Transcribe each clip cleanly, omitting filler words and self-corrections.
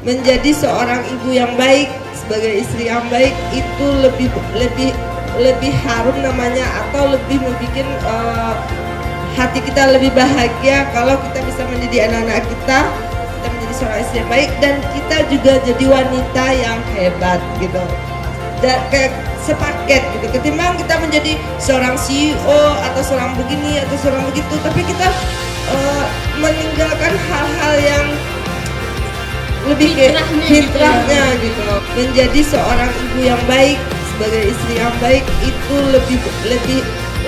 menjadi seorang ibu yang baik, sebagai istri yang baik itu lebih harum namanya, atau lebih membuat hati kita lebih bahagia kalau kita bisa menjadi anak-anak kita menjadi seorang istri yang baik, dan kita juga jadi wanita yang hebat gitu. Dan kayak sepaket gitu, ketimbang kita menjadi seorang CEO atau seorang begini atau seorang begitu, tapi kita meninggalkan hal-hal yang lebih fitrahnya gitu. Menjadi seorang ibu yang baik, sebagai istri yang baik itu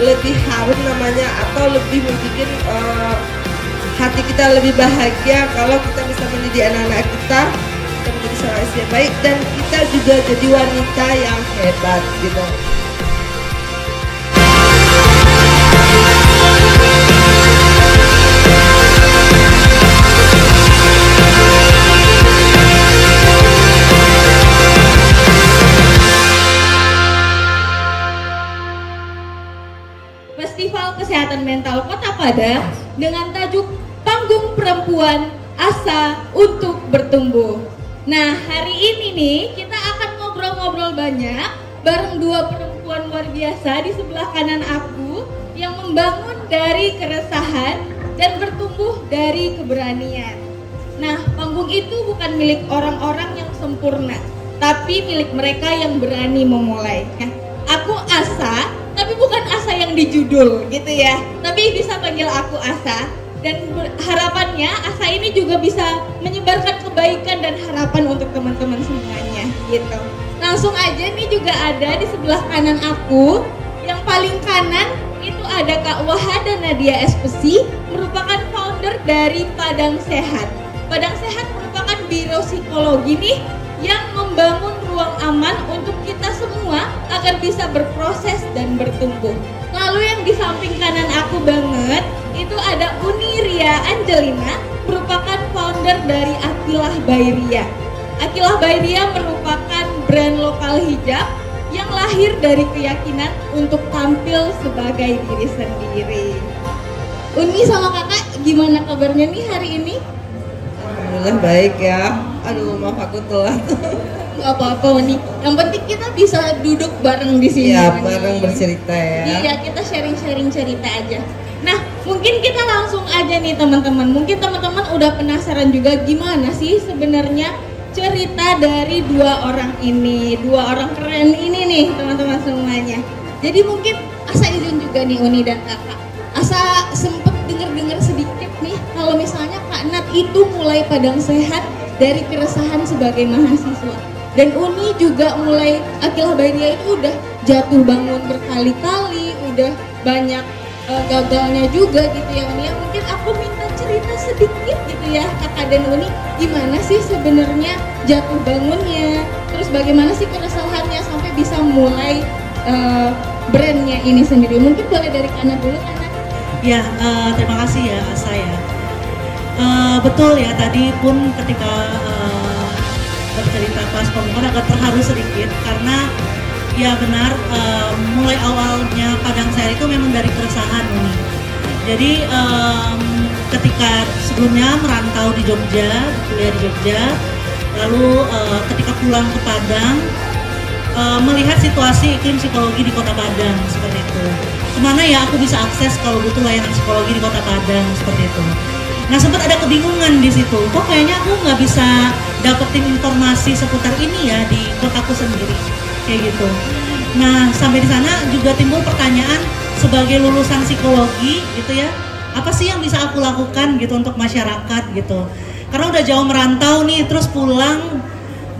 lebih harum namanya, atau lebih membuat hati kita lebih bahagia kalau kita bisa menjadi anak-anak kita menjadi seorang istri yang baik, dan kita juga jadi wanita yang hebat gitu. Festival Kesehatan Mental Kota Padang dengan tajuk Panggung Perempuan Asa untuk Bertumbuh. Nah, hari ini nih kita akan ngobrol-ngobrol banyak bareng dua perempuan luar biasa di sebelah kanan aku yang membangun dari keresahan dan bertumbuh dari keberanian. Nah, panggung itu bukan milik orang-orang yang sempurna, tapi milik mereka yang berani memulai. Nah, aku Asa, tapi bukan Asa yang di judul gitu ya, tapi bisa panggil aku Asa, dan harapannya Asa ini juga bisa menyebarkan kebaikan dan harapan untuk teman-teman semuanya gitu. Langsung aja nih, juga ada di sebelah kanan aku, yang paling kanan itu ada Kak Wahada Nadia Espesi, merupakan founder dari Padang Sehat. Padang Sehat merupakan biro psikologi nih yang membangun ruang aman untuk kita semua agar bisa berproses dan bertumbuh. Lalu yang di samping kanan aku banget itu ada Uni Ria Angelina, merupakan founder dari Akilah by Ria. Akilah by Ria merupakan brand lokal hijab yang lahir dari keyakinan untuk tampil sebagai diri sendiri. Uni sama kakak, gimana kabarnya nih hari ini? Alhamdulillah baik ya. Aduh, maaf aku telat. Gak apa-apa Uni, yang penting kita bisa duduk bareng di sini. Iya, bareng bercerita ya. Iya, kita sharing-sharing cerita aja. Nah, mungkin kita langsung aja nih teman-teman. Mungkin teman-teman udah penasaran juga gimana sih sebenarnya cerita dari dua orang ini, dua orang keren ini nih teman-teman semuanya. Jadi mungkin Asa izin juga nih Uni dan kakak. Asa sempet denger-denger sedikit nih kalau misalnya Kak Nat itu mulai Padang Sehat dari keresahan sebagai mahasiswa. Dan Uni juga mulai Akilah by Ria itu udah jatuh bangun berkali-kali, udah banyak gagalnya juga gitu ya Uni. Mungkin aku minta cerita sedikit gitu ya kakak dan Uni, gimana sih sebenarnya jatuh bangunnya, terus bagaimana sih keresahannya sampai bisa mulai brandnya ini sendiri. Mungkin boleh dari Kana dulu, Kana. Ya, terima kasih ya Asa ya. Betul ya, tadi pun ketika bercerita pas pembukaan agak terharu sedikit karena ya benar, mulai awalnya Padang Sehat itu memang dari keresahan nih. Jadi ketika sebelumnya merantau di Jogja, kuliah di Jogja, lalu ketika pulang ke Padang melihat situasi iklim psikologi di Kota Padang seperti itu. Kemana ya aku bisa akses kalau butuh layanan psikologi di Kota Padang seperti itu. Nah, sempat ada kebingungan di situ. Kok kayaknya aku nggak bisa dapetin informasi seputar ini ya di kotaku sendiri, kayak gitu. Nah, sampai di sana juga timbul pertanyaan sebagai lulusan psikologi gitu ya, apa sih yang bisa aku lakukan gitu untuk masyarakat gitu. Karena udah jauh merantau nih, terus pulang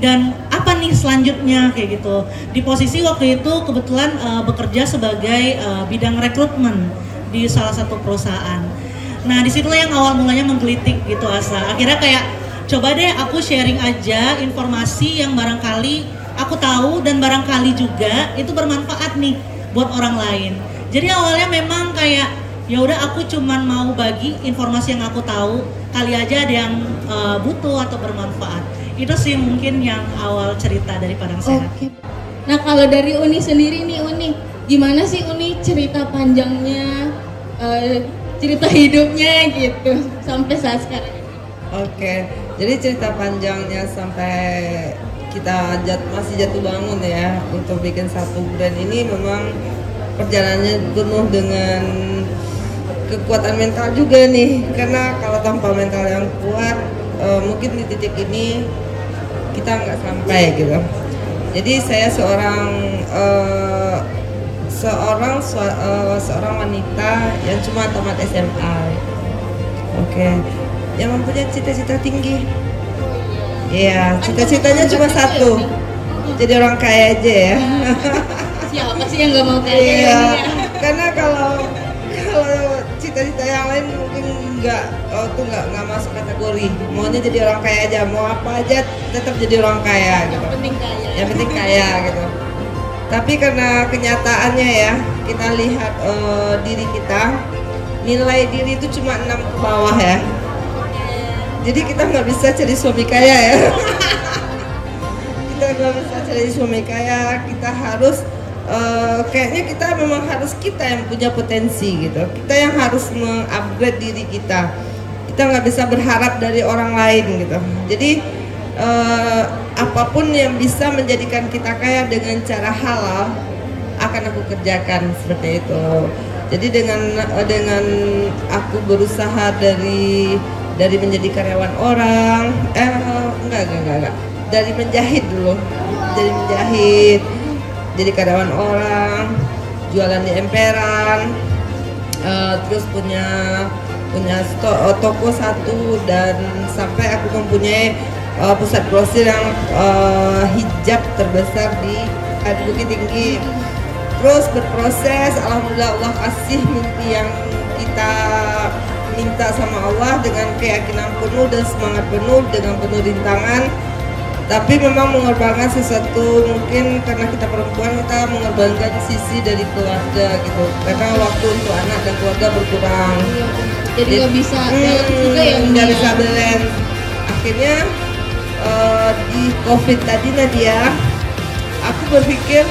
dan apa nih selanjutnya kayak gitu. Di posisi waktu itu kebetulan bekerja sebagai bidang rekrutmen di salah satu perusahaan. Nah, disitulah yang awal mulanya menggelitik gitu Asa. Akhirnya kayak coba deh aku sharing aja informasi yang barangkali aku tahu dan barangkali juga itu bermanfaat nih buat orang lain. Jadi awalnya memang kayak ya udah aku cuman mau bagi informasi yang aku tahu, kali aja ada yang butuh atau bermanfaat. Itu sih mungkin yang awal cerita dari Padang Sehat. Oke. Nah, kalau dari Uni sendiri nih Uni, gimana sih Uni cerita panjangnya, cerita hidupnya gitu sampai saat sekarang? Oke, Jadi cerita panjangnya sampai kita masih jatuh bangun ya untuk bikin satu brand ini, memang perjalanannya penuh dengan kekuatan mental juga nih. Karena kalau tanpa mental yang kuat, mungkin di titik ini kita nggak sampai gitu. Jadi saya seorang wanita yang cuma tamat SMA, yang mempunyai cita-cita tinggi. Iya, cita-citanya cuma satu, jadi orang kaya aja ya. Siapa sih yang nggak mau kaya? Iya, karena kalau cita-cita yang lain mungkin nggak masuk kategori. Maunya jadi orang kaya aja, mau apa aja tetap jadi orang kaya gitu. Yang penting kaya gitu. Tapi karena kenyataannya ya, kita lihat diri kita, nilai diri itu cuma 6 ke bawah ya. Jadi kita nggak bisa cari suami kaya ya. Kita nggak bisa cari suami kaya, kita harus kayaknya kita memang harus kita yang punya potensi gitu. Kita yang harus mengupgrade diri kita. Kita nggak bisa berharap dari orang lain gitu. Jadi apapun yang bisa menjadikan kita kaya dengan cara halal akan aku kerjakan seperti itu. Jadi dengan aku berusaha dari menjadi karyawan orang, enggak, dari menjahit dulu, jadi karyawan orang, jualan di emperan, terus punya toko satu, dan sampai aku mempunyai pusat grosir yang hijab terbesar di Bukit Tinggi. Terus berproses, alhamdulillah Allah kasih mimpi yang kita minta sama Allah dengan keyakinan penuh dan semangat penuh, dengan penuh rintangan. Tapi memang mengorbankan sesuatu, mungkin karena kita perempuan, kita mengorbankan sisi dari keluarga gitu, karena waktu untuk anak dan keluarga berkurang. Jadi nggak bisa balance juga ya? Nggak bisa balance. Akhirnya di COVID tadi Nadia, aku berpikir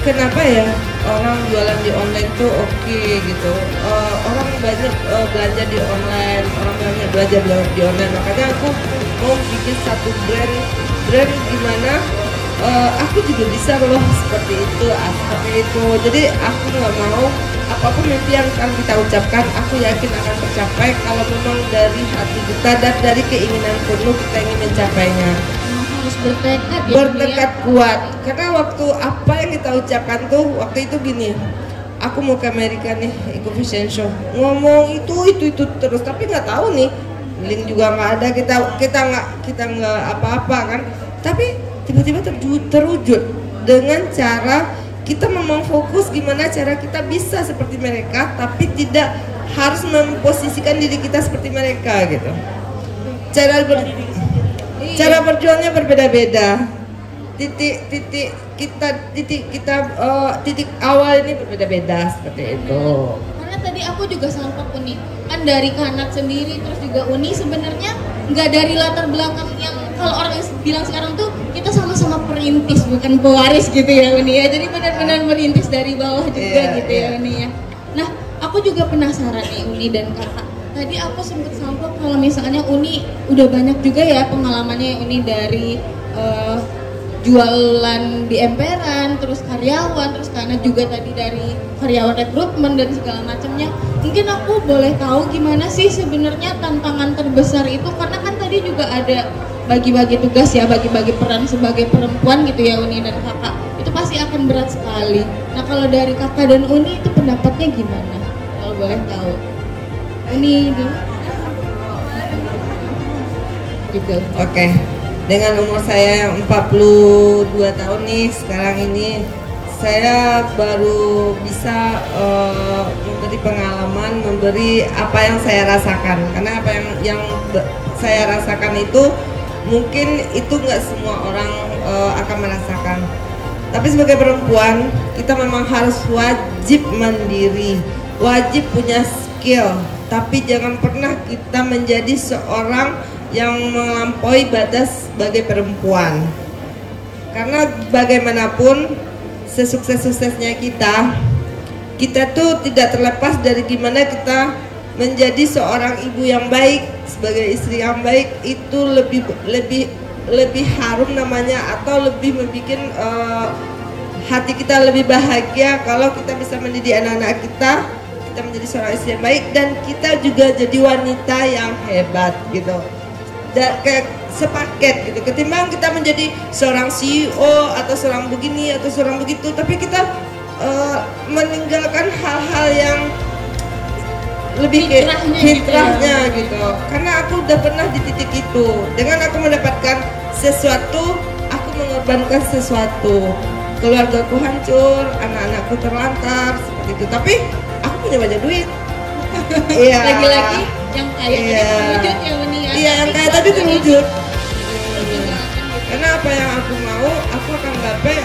kenapa ya orang jualan di online tuh oke gitu, orang banyak belanja di online, orang banyak belanja di online. Makanya aku mau bikin satu brand gimana aku juga bisa loh seperti itu. Jadi aku nggak mau apapun mimpi yang akan kita ucapkan, aku yakin akan tercapai kalau memang dari hati kita dan dari keinginan penuh kita ingin mencapainya. Harus bertekad kuat. Karena waktu apa yang kita ucapkan tuh waktu itu gini, aku mau ke Amerika nih, ikut fashion show, ngomong itu terus, tapi nggak tahu nih, link juga nggak ada, kita nggak apa-apa kan. Tapi tiba-tiba terwujud dengan cara kita memang fokus gimana cara kita bisa seperti mereka, tapi tidak harus memposisikan diri kita seperti mereka gitu. Cara berjuangnya berbeda-beda. Titik awal ini berbeda-beda seperti itu. Karena tadi aku juga sempat Uni, kan dari Kanat sendiri, terus juga Uni sebenarnya nggak dari latar belakang yang kalau orang bilang sekarang tuh kita sama-sama perintis bukan pewaris gitu ya Uni ya. Jadi benar-benar merintis dari bawah juga gitu ya Uni ya. Nah, aku juga penasaran nih Uni dan Kakak. Tadi aku sempat sampok kalau misalnya Uni udah banyak juga ya pengalamannya Uni dari jualan di emperan, terus karyawan, terus karena juga tadi dari karyawan rekrutmen dan segala macamnya. Mungkin aku boleh tahu gimana sih sebenarnya tantangan terbesar itu, karena kan tadi juga ada bagi-bagi tugas ya, bagi-bagi peran sebagai perempuan gitu ya Uni dan Kakak. Itu pasti akan berat sekali. Nah, kalau dari Kakak dan Uni itu pendapatnya gimana? Kalau boleh tahu. Uni dulu. Gitu. Oke. Dengan umur saya yang 42 tahun nih sekarang ini, saya baru bisa memberi pengalaman, memberi apa yang saya rasakan. Karena apa yang saya rasakan itu mungkin itu nggak semua orang akan merasakan. Tapi sebagai perempuan kita memang harus wajib mandiri, wajib punya skill. Tapi jangan pernah kita menjadi seorang yang melampaui batas sebagai perempuan. Karena bagaimanapun sesukses-suksesnya kita tuh tidak terlepas dari gimana kita menjadi seorang ibu yang baik, sebagai istri yang baik itu lebih harum namanya, atau lebih membuat hati kita lebih bahagia kalau kita bisa mendidik anak-anak kita menjadi seorang istri yang baik, dan kita juga jadi wanita yang hebat gitu. Dan kayak sepaket gitu, ketimbang kita menjadi seorang CEO atau seorang begini atau seorang begitu, tapi kita meninggalkan hal-hal yang lebih fitrahnya gitu. Karena aku udah pernah di titik itu, dengan aku mendapatkan sesuatu, aku mengorbankan sesuatu, keluargaku hancur, anak-anakku terlantar seperti itu, tapi aku punya banyak duit. Iya. Lagi-lagi yang kaya terwujud ya Uni ya. Iya, yang kaya tadi terwujud. Karena apa yang aku mau, aku akan gapai.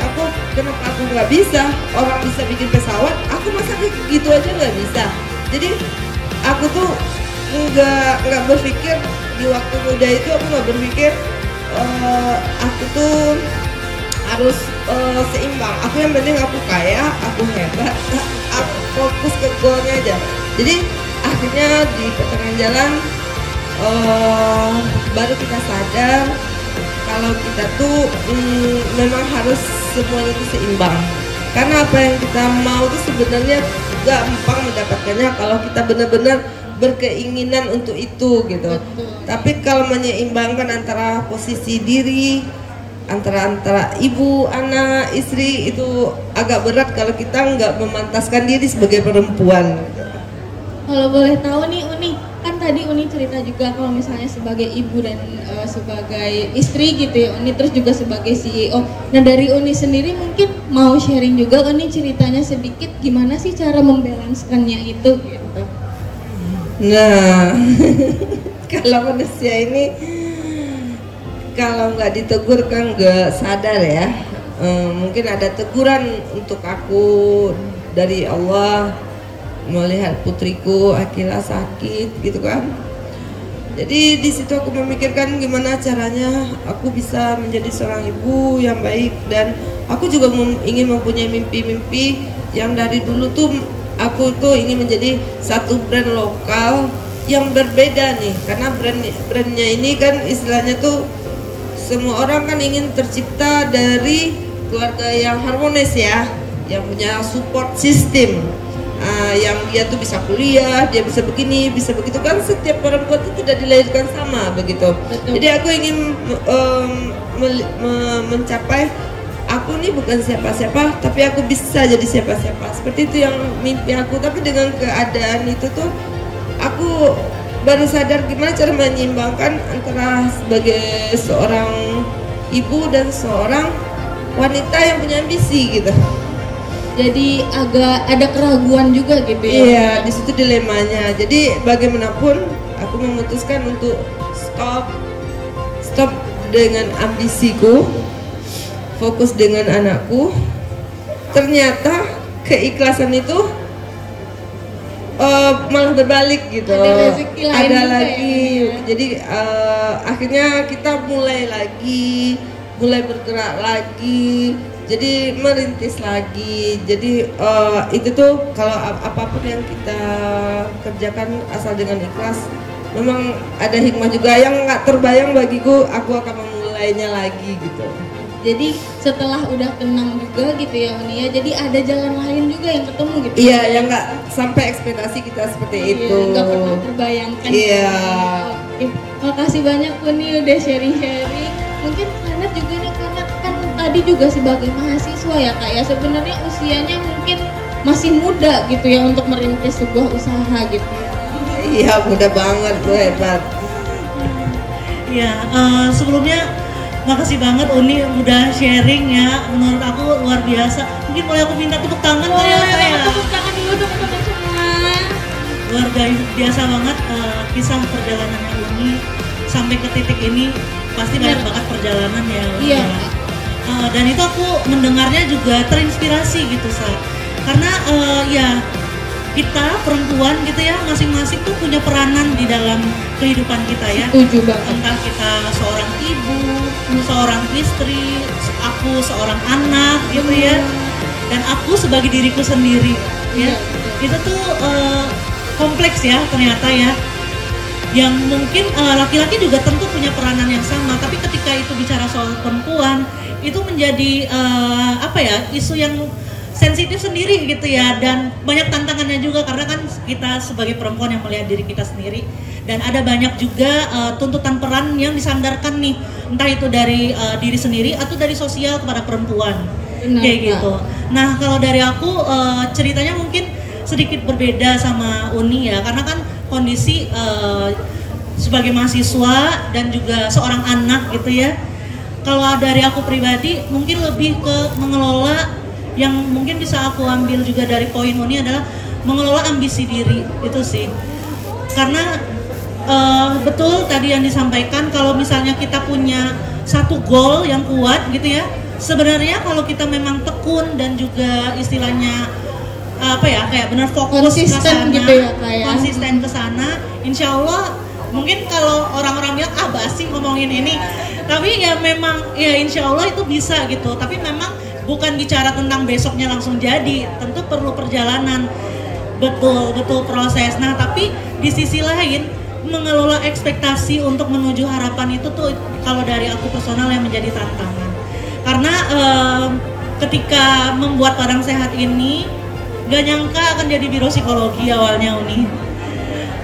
Kenapa aku nggak bisa? Orang bisa bikin pesawat, aku masa kayak gitu aja nggak bisa. Jadi aku tuh nggak berpikir di waktu muda itu, aku nggak berpikir aku tuh harus seimbang. Aku yang penting aku kaya, aku hebat, aku fokus ke goalnya aja. Jadi akhirnya di pertengahan jalan baru kita sadar kalau kita tuh memang harus semuanya itu seimbang. Karena apa yang kita mau itu sebenarnya gampang mendapatkannya kalau kita benar-benar berkeinginan untuk itu gitu. Betul. Tapi kalau menyeimbangkan antara posisi diri antara ibu, anak, istri itu agak berat kalau kita nggak memantaskan diri sebagai perempuan. Kalau boleh tahu nih Uni, kan tadi Uni cerita juga kalau misalnya sebagai ibu dan sebagai istri gitu ya Uni, terus juga sebagai CEO. Nah dari Uni sendiri mungkin mau sharing juga Uni ceritanya sedikit gimana sih cara membalancekannya itu gitu. Nah, kalau manusia ini kalau nggak ditegur kan nggak sadar ya. Mungkin ada teguran untuk aku dari Allah melihat putriku Akila sakit gitu kan. Jadi di situ aku memikirkan gimana caranya aku bisa menjadi seorang ibu yang baik, dan aku juga ingin mempunyai mimpi-mimpi yang dari dulu tuh aku tuh ingin menjadi satu brand lokal yang berbeda nih, karena brandnya ini kan istilahnya tuh semua orang kan ingin tercipta dari keluarga yang harmonis ya, yang punya support system. Yang dia tuh bisa kuliah, dia bisa begini, bisa begitu kan. Setiap perempuan itu tidak dilahirkan sama begitu. Betul. Jadi aku ingin mencapai aku nih bukan siapa-siapa, tapi aku bisa jadi siapa-siapa. Seperti itu yang mimpi aku. Tapi dengan keadaan itu tuh aku baru sadar gimana cara menyeimbangkan antara sebagai seorang ibu dan seorang wanita yang punya ambisi gitu. Jadi agak ada keraguan juga gitu ya. Iya, di situ dilemanya. Jadi bagaimanapun aku memutuskan untuk stop dengan ambisiku, fokus dengan anakku. Ternyata keikhlasan itu malah berbalik gitu. Ada rezeki lain ada juga lagi. Ya. Jadi akhirnya kita mulai bergerak lagi. Jadi merintis lagi. Jadi itu tuh kalau apapun yang kita kerjakan asal dengan ikhlas, memang ada hikmah juga yang nggak terbayang bagiku. Aku akan memulainya lagi gitu. Jadi setelah udah tenang juga gitu ya Uni ya, jadi ada jalan lain juga yang ketemu gitu. Iya, yang nggak sampai ekspektasi kita seperti itu. Nggak pernah terbayangkan. Iya. Oke, makasih banyak Uni udah sharing-sharing. Mungkin Kanat juga nih, Kanat kan tadi juga sebagai mahasiswa ya Kak ya, sebenarnya usianya mungkin masih muda gitu ya untuk merintis sebuah usaha gitu. Iya, muda banget tuh, hebat. Ya, sebelumnya makasih banget Uni udah sharing ya, menurut aku luar biasa. Mungkin boleh aku minta tepuk tangan ya saya. Tepuk tangan dulu teman-teman semua. Luar biasa banget kisah perjalanannya Uni sampai ke titik ini, pasti banyak banget perjalanan ya Uni. Iya. Dan itu aku mendengarnya juga terinspirasi gitu karena ya kita perempuan gitu ya, masing-masing tuh punya peranan di dalam kehidupan kita ya. Setuju banget. Entah kita seorang ibu, seorang istri, aku seorang anak gitu ya, dan aku sebagai diriku sendiri ya. Itu tuh kompleks ya ternyata ya. Yang mungkin laki-laki juga tentu punya peranan yang sama, tapi ketika itu bicara soal perempuan itu menjadi isu yang sensitif sendiri gitu ya, dan banyak tantangannya juga karena kan kita sebagai perempuan yang melihat diri kita sendiri, dan ada banyak juga tuntutan peran yang disandarkan nih, entah itu dari diri sendiri atau dari sosial kepada perempuan. Benar, kayak gitu. Nah kalau dari aku ceritanya mungkin sedikit berbeda sama Uni ya, karena kan kondisi sebagai mahasiswa dan juga seorang anak gitu ya. Kalau dari aku pribadi mungkin lebih ke mengelola, yang mungkin bisa aku ambil juga dari poin Uni adalah mengelola ambisi diri itu sih. Karena betul tadi yang disampaikan, kalau misalnya kita punya satu goal yang kuat gitu ya, sebenarnya kalau kita memang tekun dan juga istilahnya kayak benar fokus ke sana, gitu ya, konsisten ke sana, insya Allah mungkin kalau orang-orang bilang basi ngomongin ini, tapi ya memang ya insya Allah itu bisa gitu. Tapi memang bukan bicara tentang besoknya langsung jadi, tentu perlu perjalanan, betul proses. Nah tapi di sisi lain mengelola ekspektasi untuk menuju harapan itu tuh kalau dari aku personal yang menjadi tantangan. Karena ketika membuat Padang Sehat ini gak nyangka akan jadi biro psikologi awalnya Uni.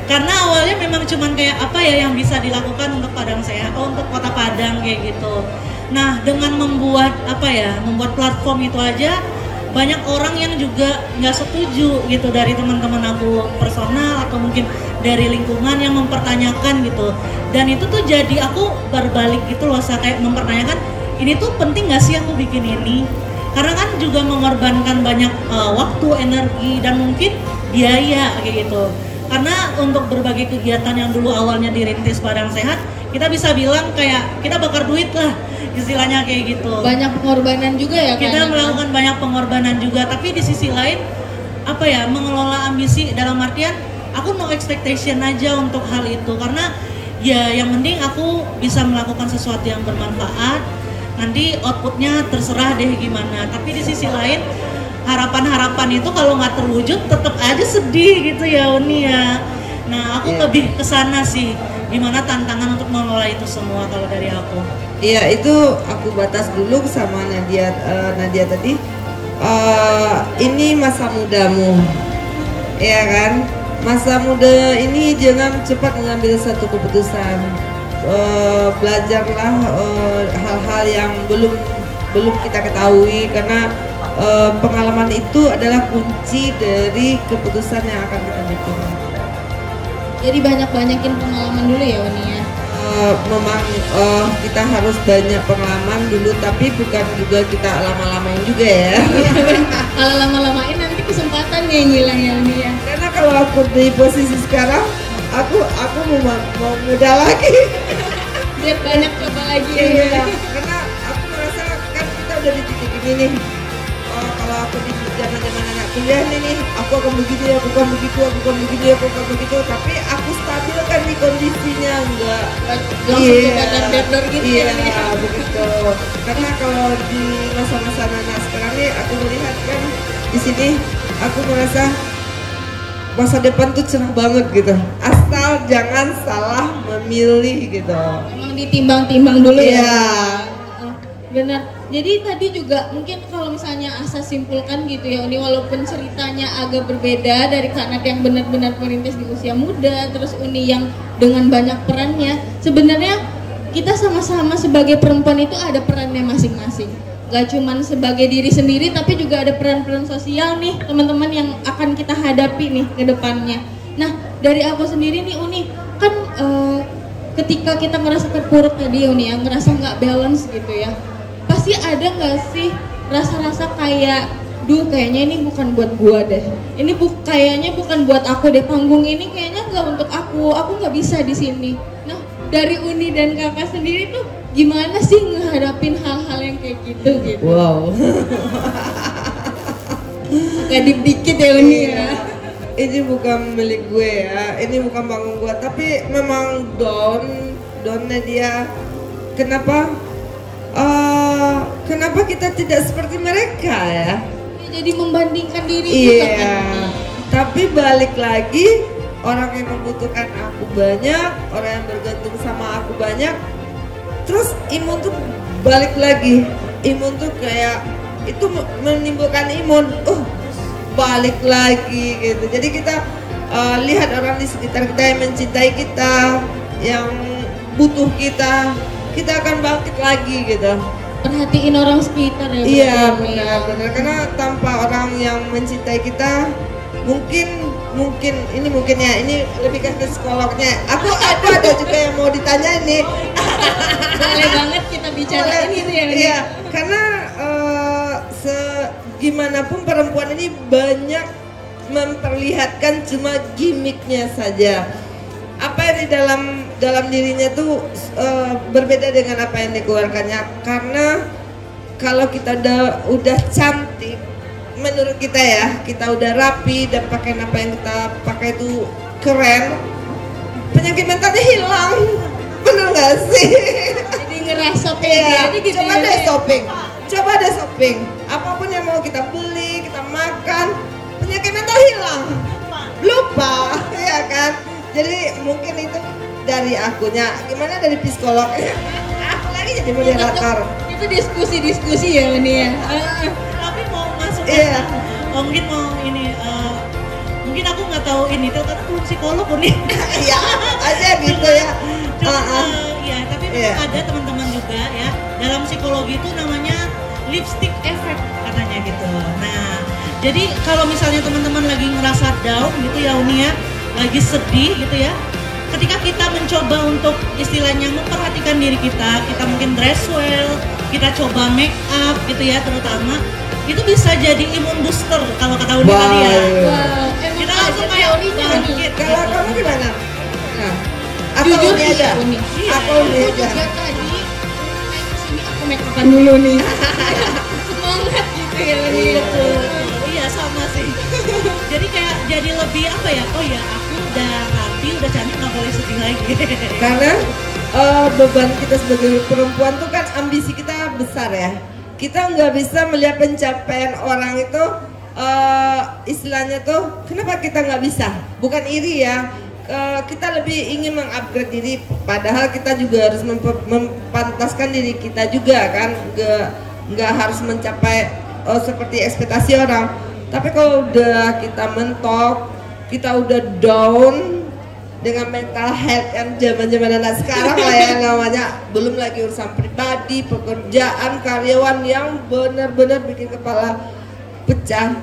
Karena awalnya memang cuman kayak apa ya yang bisa dilakukan untuk Padang Sehat, untuk Kota Padang kayak gitu. Nah dengan membuat membuat platform itu aja banyak orang yang juga nggak setuju gitu, dari teman-teman aku personal atau mungkin dari lingkungan yang mempertanyakan gitu. Dan itu tuh jadi aku berbalik gitu loh, kayak mempertanyakan ini tuh penting nggak sih aku bikin ini? Karena kan juga mengorbankan banyak waktu, energi, dan mungkin biaya kayak gitu. Karena untuk berbagai kegiatan yang dulu awalnya dirintis Padang Sehat, kita bisa bilang kayak kita bakar duit lah, istilahnya kayak gitu. Banyak pengorbanan juga ya. Kita melakukan banyak pengorbanan juga, tapi di sisi lain mengelola ambisi dalam artian aku no expectation aja untuk hal itu. Karena ya yang penting aku bisa melakukan sesuatu yang bermanfaat. Nanti outputnya terserah deh gimana. Tapi di sisi lain harapan-harapan itu kalau nggak terwujud tetap aja sedih gitu ya Uni ya. Nah aku lebih kesana sih, gimana tantangan untuk mengelola itu semua kalau dari aku. Iya itu aku batas dulu sama Nadia tadi. Ini masa mudamu, ya kan? Masa muda ini jangan cepat mengambil satu keputusan. Belajarlah hal-hal yang belum kita ketahui, karena pengalaman itu adalah kunci dari keputusan yang akan kita bikin. Jadi banyak-banyakin pengalaman dulu ya Uni ya. Memang kita harus banyak pengalaman dulu, tapi bukan juga kita lama-lamain juga ya. Kalau lama-lamain nanti kesempatan yang hilang ya Uni ya. Karena kalau aku di posisi sekarang, aku mau muda lagi. Biar banyak coba lagi. Iya. Karena aku merasa kan kita udah di titik ini nih. Kalau aku di zaman anak kuliah nih, aku akan begitu ya, bukan begitu ya, bukan begitu ya, bukan begitu. Tapi aku stabil kan di kondisinya, enggak langsung dadar gitu ya. Iya, begitu. Karena kalau di masa-masa anak sekarang nih, aku melihat kan di sini, aku merasa masa depan tuh cerah banget gitu. Asal jangan salah memilih gitu. Emang ditimbang-timbang dulu ya. Benar. Jadi tadi juga mungkin kalau misalnya Asa simpulkan gitu ya Uni, walaupun ceritanya agak berbeda dari Kak Nat yang benar-benar merintis di usia muda, terus Uni yang dengan banyak perannya, sebenarnya kita sama-sama sebagai perempuan itu ada perannya masing-masing. Gak cuman sebagai diri sendiri, tapi juga ada peran-peran sosial nih teman-teman yang akan kita hadapi nih ke depannya. Nah dari aku sendiri nih Uni, kan ketika kita ngerasa terpuruk tadi Uni ya, ngerasa gak balance gitu ya, pasti ada nggak sih rasa-rasa kayak, kayaknya ini bukan buat gua deh, ini kayaknya bukan buat aku deh, panggung ini kayaknya nggak untuk aku nggak bisa di sini. Nah dari Uni dan kakak sendiri tuh gimana sih ngehadapin hal-hal yang kayak gitu? Wow. Kadip dikit ya Uni ya. Ini bukan milik gue ya, ini bukan panggung gue, tapi memang downnya dia. Kenapa kita tidak seperti mereka ya? Jadi membandingkan diri kita kan. Tapi balik lagi, orang yang membutuhkan aku banyak, orang yang bergantung sama aku banyak. Terus imun tuh balik lagi, imun tuh kayak itu menimbulkan imun, balik lagi gitu. Jadi kita lihat orang di sekitar kita yang mencintai kita, yang butuh kita akan bangkit lagi gitu. Perhatiin orang sekitar ya. Iya benar-benar, karena tanpa orang yang mencintai kita mungkin ya ini lebih ke psikolognya. Aku ada juga yang mau ditanya nih. Boleh banget kita bicarain itu ya. Iya, karena gimana pun perempuan ini banyak memperlihatkan cuma gimmicknya saja. Apa yang di dalam dirinya tuh berbeda dengan apa yang dikeluarkannya. Karena kalau kita udah cantik, menurut kita ya, kita udah rapi dan pakai apa yang kita pakai itu keren, penyakit mentalnya hilang. Bener nggak sih? Jadi ngerasa pede gitu. Coba deh shopping. Apapun yang mau kita beli, kita makan, penyakit mental hilang. Lupa, ya kan? Jadi mungkin itu dari akunya. Gimana dari psikolog? Aku lagi jadi moderator. Itu diskusi ya ini ya. Tapi mau masuk mungkin mau ini mungkin aku nggak tahu ini karena belum psikolog nih. Iya aja gitu ya. Iya, tapi memang ada teman-teman juga ya, dalam psikologi itu namanya lipstick effect katanya gitu. Nah, jadi kalau misalnya teman-teman lagi ngerasa down gitu ya Uni ya, lagi sedih gitu ya, ketika kita mencoba untuk istilahnya memperhatikan diri kita mungkin dress well, kita coba make up gitu ya terutama, itu bisa jadi imun booster kalau kata Uni tadi ya. Kita langsung kayak Uni bangkit. Kalau kamu gimana? Nah, jujur aja. Aku juga tadi naik kesini aku make upan dulu nih. Semangat gitu ya Uni. Iya sama sih. Jadi kayak jadi lebih apa ya? Oh ya aku udah rapi, udah cantik, nggak boleh sedih lagi. Karena beban kita sebagai perempuan tuh kan ambisi kita besar ya. Kita nggak bisa melihat pencapaian orang itu istilahnya tuh kenapa kita nggak bisa? Bukan iri ya. Kita lebih ingin mengupgrade diri, padahal kita juga harus mempantaskan diri kita juga kan, nggak harus mencapai seperti ekspektasi orang. Tapi kalau udah kita mentok, kita udah down dengan mental health yang zaman anak sekarang lah ya namanya, belum lagi urusan pribadi, pekerjaan, karyawan yang benar-benar bikin kepala pecah.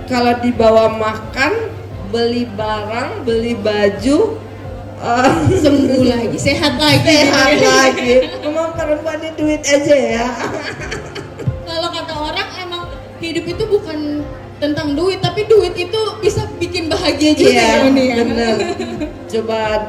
Kalau dibawa makan, beli barang, beli baju, sembuh lagi, sehat lagi. Memang perempuan ini duit aja ya. Kalau kata orang emang hidup itu bukan tentang duit, tapi duit itu bisa bikin bahagia juga ya Uni ya. Bener. Coba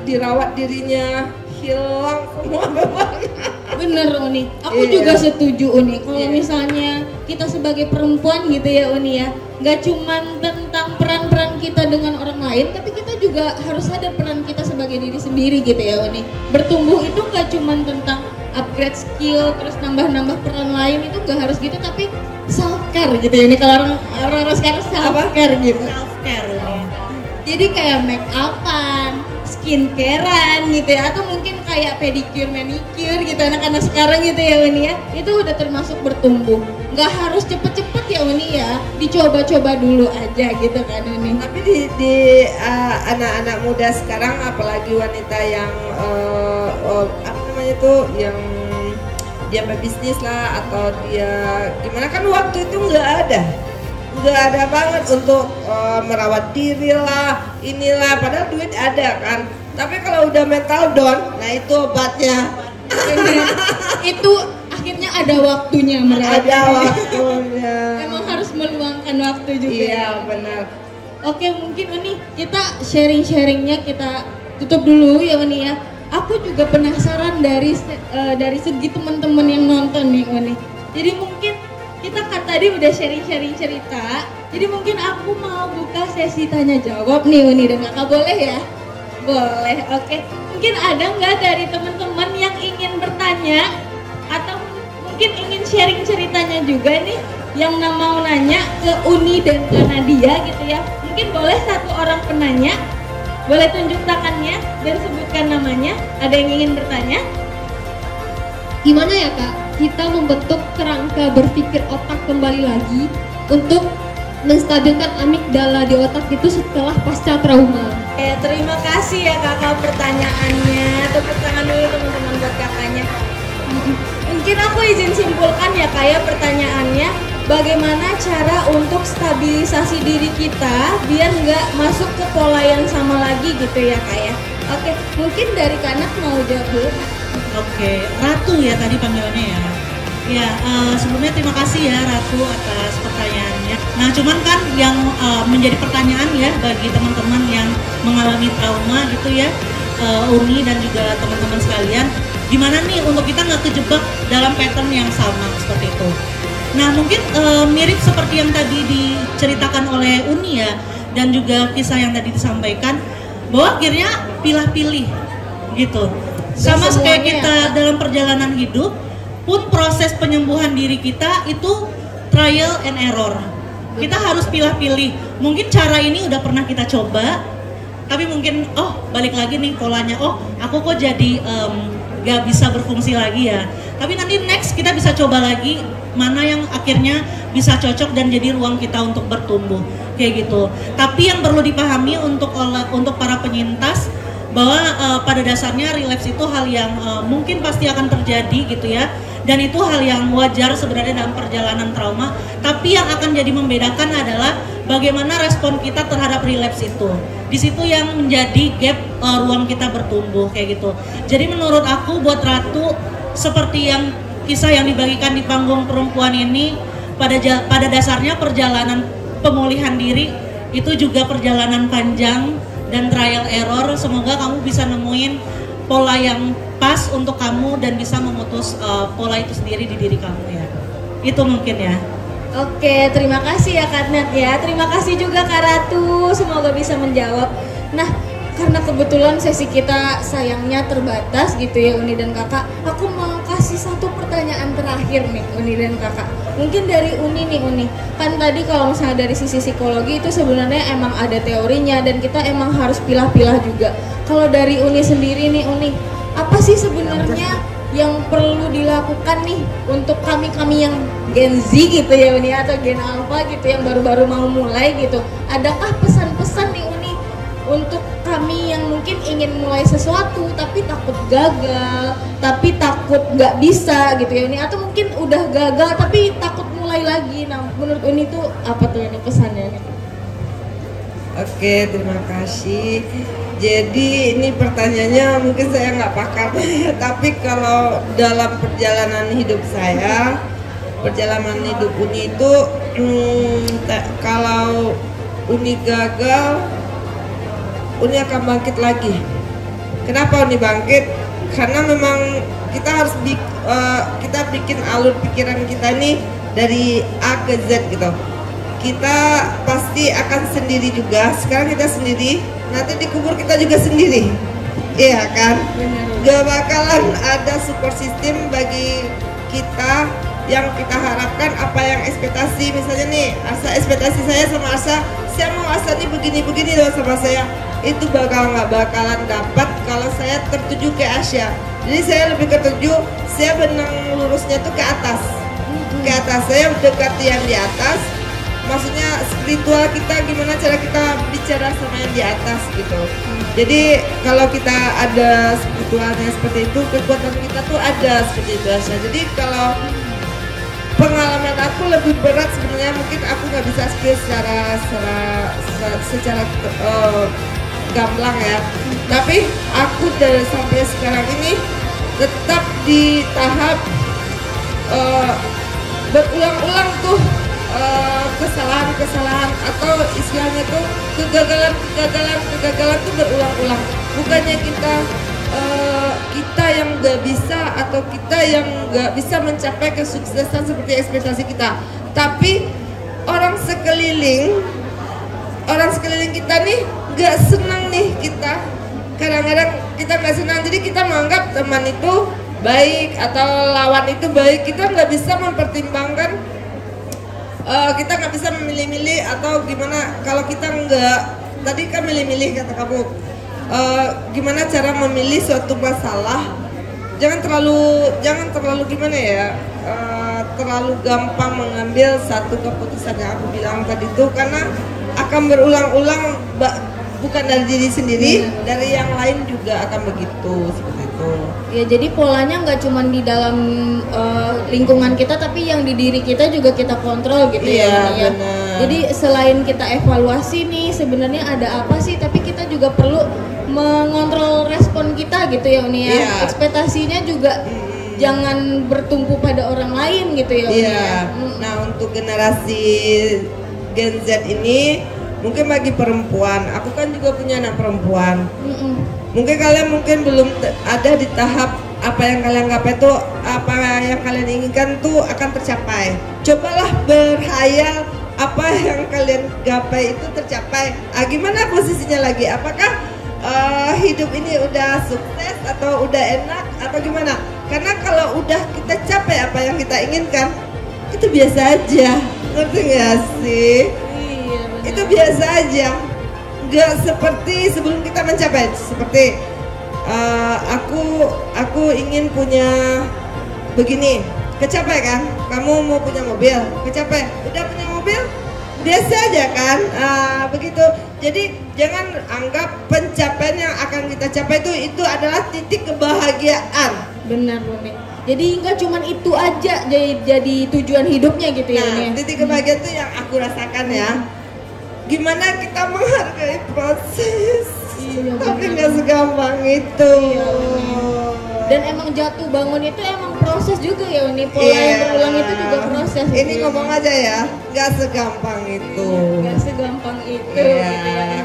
dirawat dirinya, hilang semua beban. Bener Uni, aku juga setuju Uni. Kalau misalnya kita sebagai perempuan gitu ya Uni ya, nggak cuman tentang peran-peran kita dengan orang lain, tapi kita juga harus ada peran kita sebagai diri sendiri gitu ya Uni. Bertumbuh itu nggak cuman tentang upgrade skill, terus nambah-nambah peran lain, itu nggak harus gitu, tapi self care gitu ya. Ini kalau orang sekarang self care gitu. Self care Uni. Jadi kayak make upan, skincarean gitu ya, atau mungkin kayak pedicure, manicure gitu anak-anak sekarang gitu ya Uni ya. Itu udah termasuk bertumbuh. Nggak harus cepet-cepet ya Uni ya, dicoba-coba dulu aja gitu kan Uni. Tapi di anak-anak muda sekarang, apalagi wanita yang apa namanya tuh, yang dia berbisnis lah atau dia gimana, kan waktu itu nggak ada banget untuk merawat diri lah, inilah, padahal duit ada kan. Tapi kalau udah mental down, nah itu obatnya. Itu akhirnya ada waktunya merawat. Ada waktunya. Emang harus meluangkan waktu juga. Iya benar. Oke, mungkin Uni kita sharing-sharingnya kita tutup dulu ya Uni ya. Aku juga penasaran dari segi teman-teman yang nonton nih Uni. Jadi mungkin kita kan tadi udah sharing-sharing cerita, jadi mungkin aku mau buka sesi tanya jawab nih Uni dan Kakak, boleh ya? Boleh, oke. Mungkin ada nggak dari teman-teman yang ingin bertanya atau mungkin ingin sharing ceritanya juga nih, yang mau nanya ke Uni dan ke Nadia gitu ya? Mungkin mungkin boleh satu orang penanya, boleh tunjuk tangannya dan sebutkan namanya. Ada yang ingin bertanya? Gimana ya Kak, kita membentuk kerangka berpikir otak kembali lagi untuk menstabilkan amigdala di otak itu setelah pasca trauma? Terima kasih ya kakak pertanyaannya. Tepuk tangan dulu teman-teman buat kakaknya. Mungkin aku izin simpulkan ya kak ya pertanyaannya. Bagaimana cara untuk stabilisasi diri kita biar nggak masuk ke pola yang sama lagi gitu ya kak ya. Oke, mungkin dari Kanak mau jawab dulu. Oke, Ratu ya tadi panggilannya ya. Ya, sebelumnya terima kasih ya Ratu atas pertanyaannya. Nah, cuman kan yang menjadi pertanyaan ya bagi teman-teman yang mengalami trauma gitu ya, Uni dan juga teman-teman sekalian, gimana nih untuk kita nggak kejebak dalam pattern yang sama seperti itu. Nah, mungkin mirip seperti yang tadi diceritakan oleh Uni ya, dan juga kisah yang tadi disampaikan, bahwa akhirnya pilih-pilih gitu. Sama kayak kita dalam perjalanan hidup, pun proses penyembuhan diri kita itu trial and error. Kita harus pilih-pilih. Mungkin cara ini udah pernah kita coba, tapi mungkin balik lagi nih polanya. Aku kok jadi gak bisa berfungsi lagi ya. Tapi nanti next kita bisa coba lagi mana yang akhirnya bisa cocok dan jadi ruang kita untuk bertumbuh kayak gitu. Tapi yang perlu dipahami untuk para penyintas, bahwa pada dasarnya relapse itu hal yang mungkin pasti akan terjadi gitu ya, dan itu hal yang wajar sebenarnya dalam perjalanan trauma. Tapi yang akan jadi membedakan adalah bagaimana respon kita terhadap relapse itu. Di situ yang menjadi gap ruang kita bertumbuh kayak gitu. Jadi menurut aku buat Ratu, seperti yang kisah yang dibagikan di panggung perempuan ini, pada dasarnya perjalanan pemulihan diri itu juga perjalanan panjang dan trial error. Semoga kamu bisa nemuin pola yang pas untuk kamu dan bisa memutus pola itu sendiri di diri kamu ya. Itu mungkin ya. Oke, terima kasih ya Kak Nat ya. Terima kasih juga Kak Ratu, semoga bisa menjawab. Nah, karena kebetulan sesi kita sayangnya terbatas gitu ya Uni dan Kakak, aku mau kasih satu pertanyaan terakhir nih Uni dan Kakak. Mungkin dari Uni nih Uni, kan tadi kalau misalnya dari sisi psikologi itu sebenarnya emang ada teorinya dan kita emang harus pilah-pilah juga. Kalau dari Uni sendiri nih Uni, apa sih sebenarnya yang perlu dilakukan nih untuk kami yang Gen Z gitu ya Uni, atau Gen Alpha gitu yang baru-baru mau mulai gitu? Adakah pesan-pesan nih Uni untuk kami yang mungkin ingin mulai sesuatu tapi takut gagal, tapi takut nggak bisa gitu ya Uni, atau mungkin udah gagal tapi takut mulai lagi? Nah, menurut Uni tuh apa tuh ini pesannya nih? Oke, terima kasih. Jadi ini pertanyaannya mungkin saya nggak pakar, tapi kalau dalam perjalanan hidup saya, perjalanan hidup Uni itu, kalau Uni gagal, Uni akan bangkit lagi. Kenapa Uni bangkit? Karena memang kita harus kita bikin alur pikiran kita nih dari A ke Z gitu. Kita pasti akan sendiri juga. Sekarang kita sendiri, nanti dikubur kita juga sendiri. Iya kan? Gak bakalan ada support system bagi kita yang kita harapkan. Apa yang ekspektasi, misalnya nih ekspektasi saya sama Asa, saya mau Asa nih begini-begini loh sama saya, itu nggak bakalan dapat kalau saya tertuju ke Asia. Jadi saya lebih tertuju, saya benang lurusnya tuh ke atas. Ke atas, saya dekati yang di atas. Maksudnya spiritual kita, gimana cara kita bicara sama yang di atas gitu. Jadi kalau kita ada spiritualnya seperti itu, kekuatan kita tuh ada seperti itu Asia. Jadi kalau pengalaman aku lebih berat sebenarnya, mungkin aku nggak bisa skill secara gamblang ya, tapi aku dari sampai sekarang ini tetap di tahap berulang-ulang tuh kesalahan atau istilahnya tuh kegagalan tuh berulang-ulang. Bukannya kita yang nggak bisa atau kita yang nggak bisa mencapai kesuksesan seperti ekspektasi kita, tapi orang sekeliling kita nih nggak senang nih kita. Kadang-kadang kita nggak senang, jadi kita menganggap teman itu baik atau lawan itu baik. Kita nggak bisa mempertimbangkan kita nggak bisa memilih-milih atau gimana kalau kita nggak, tadi kan milih-milih kata kamu. Gimana cara memilih suatu masalah? Jangan terlalu gimana ya? Terlalu gampang mengambil satu keputusan yang aku bilang tadi itu, karena akan berulang-ulang, bukan dari diri sendiri, dari yang lain juga akan begitu, seperti itu. Ya, jadi polanya nggak cuma di dalam lingkungan kita, tapi yang di diri kita juga kita kontrol gitu ya. Benar. Jadi selain kita evaluasi nih sebenarnya ada apa sih, tapi kita juga perlu mengontrol respon kita gitu ya Uni ya. Ekspektasinya juga jangan bertumpu pada orang lain gitu ya Uni ya. Nah, untuk generasi Gen Z ini, mungkin bagi perempuan, aku kan juga punya anak perempuan. Mungkin kalian belum ada di tahap apa yang kalian gapai tuh, apa yang kalian inginkan tuh akan tercapai. Cobalah berhayal apa yang kalian gapai itu tercapai. Gimana posisinya lagi? Apakah hidup ini udah sukses atau udah enak atau gimana? Karena kalau udah kita capai apa yang kita inginkan, itu biasa aja. Ngerti gak sih? Iya, benar. Itu biasa aja, nggak seperti sebelum kita mencapai. Seperti aku ingin punya begini, kecapai kan? Kamu mau punya mobil, kecapai. Udah punya mobil, biasa aja kan? Begitu. Jadi jangan anggap pencapaian yang akan kita capai itu adalah titik kebahagiaan. Benar Uni. Jadi nggak cuma itu aja jadi tujuan hidupnya gitu ya Uni. Titik kebahagiaan itu yang aku rasakan ya. Gimana kita menghargai proses, tapi nggak segampang itu. Dan emang jatuh bangun itu emang proses juga ya Uni. Pola yang berulang itu juga proses. Ini ngomong aja ya, nggak segampang itu. Nggak segampang itu.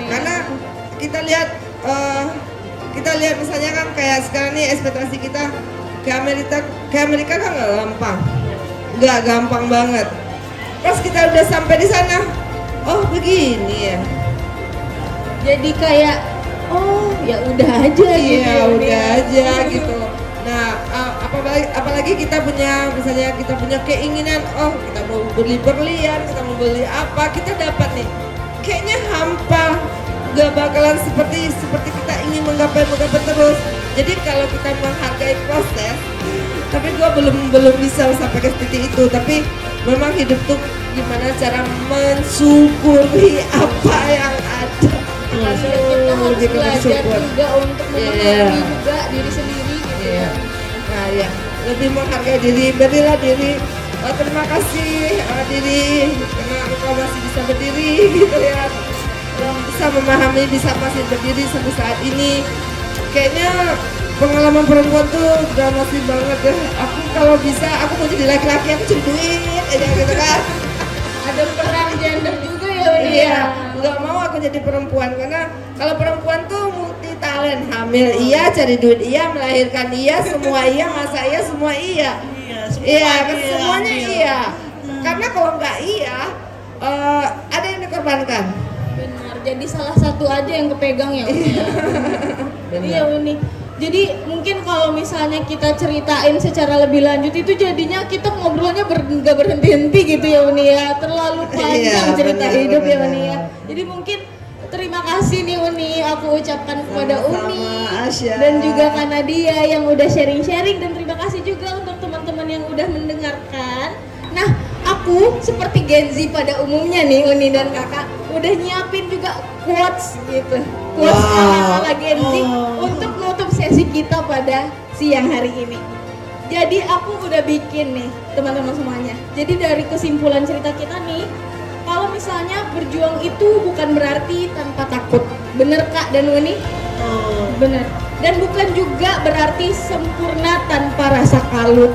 Karena kita lihat misalnya kan kayak sekarang nih ekspektasi kita ke Amerika kan nggak gampang banget. Pas kita udah sampai di sana, oh begini ya. Jadi kayak Ya udah aja gitu. Iya, udah aja gitu. Nah, apalagi kita punya, misalnya kita punya keinginan, kita mau beli berlian, kita mau beli apa, kita dapat nih. Kayaknya hampa, gak bakalan seperti kita ingin menggapai terus. Jadi kalau kita menghargai proses, tapi gua belum bisa sampai ke titik itu. Tapi memang hidup tuh gimana cara mensyukuri apa yang ada. Kita harus belajar juga untuk memahami juga diri sendiri gitu. Nah ya, lebih menghargai diri, berilah diri. Terima kasih diri karena engkau masih bisa berdiri gitu ya. Bisa memahami, bisa masih berdiri sampai saat ini. Kayaknya pengalaman perempuan tuh dramatis banget ya. Aku kalau bisa, aku mau jadi laki-laki, aku cari duit aja gitu kan. Ada peran gender juga ya. Iya, nggak mau aku jadi perempuan karena kalau perempuan tuh multi talent, hamil iya, cari duit iya, melahirkan iya, semua iya, masa iya, semua iya. Semuanya iya. Karena kalau nggak iya, ada yang dikorbankan. Benar, jadi salah satu aja yang kepegang ya Uni. Iya Uni. Jadi mungkin kalau misalnya kita ceritain secara lebih lanjut itu jadinya kita ngobrolnya nggak berhenti-henti gitu ya Uni ya. Terlalu panjang cerita hidup ya Uni ya. Jadi mungkin terima kasih nih Uni, aku ucapkan kepada Uni dan juga Kak Nadia yang udah sharing-sharing, dan terima kasih juga untuk teman-teman yang udah mendengarkan. Nah, aku seperti Gen Z pada umumnya nih Uni dan Kakak udah nyiapin juga quotes gitu. Quotes ala Gen Z untuk nutup sesi kita pada siang hari ini. Jadi aku udah bikin nih teman-teman semuanya. Jadi dari kesimpulan cerita kita nih, kalau misalnya berjuang itu bukan berarti tanpa takut. Bener Kak dan Uni? Bener. Dan bukan juga berarti sempurna tanpa rasa kalut.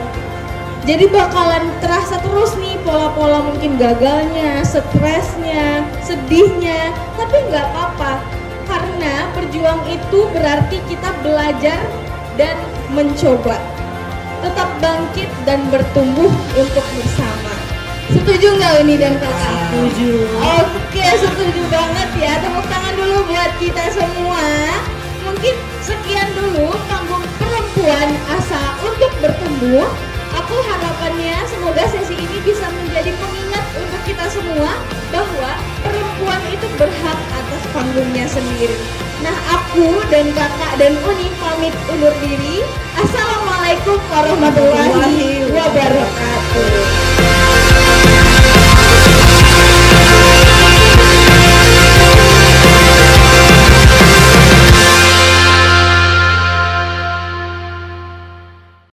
Jadi bakalan terasa terus nih pola-pola mungkin gagalnya, stresnya, sedihnya. Tapi nggak apa-apa, karena berjuang itu berarti kita belajar dan mencoba. Tetap bangkit dan bertumbuh untuk bersama. Setuju nggak Uni dan Kakak? Setuju. Oke, setuju banget ya. Tepuk tangan dulu buat kita semua. Mungkin sekian dulu panggung perempuan asa untuk bertumbuh. aku harapannya semoga sesi ini bisa menjadi pengingat untuk kita semua bahwa perempuan itu berhak atas panggungnya sendiri. Nah, aku dan kakak dan Uni pamit undur diri. Assalamualaikum warahmatullahi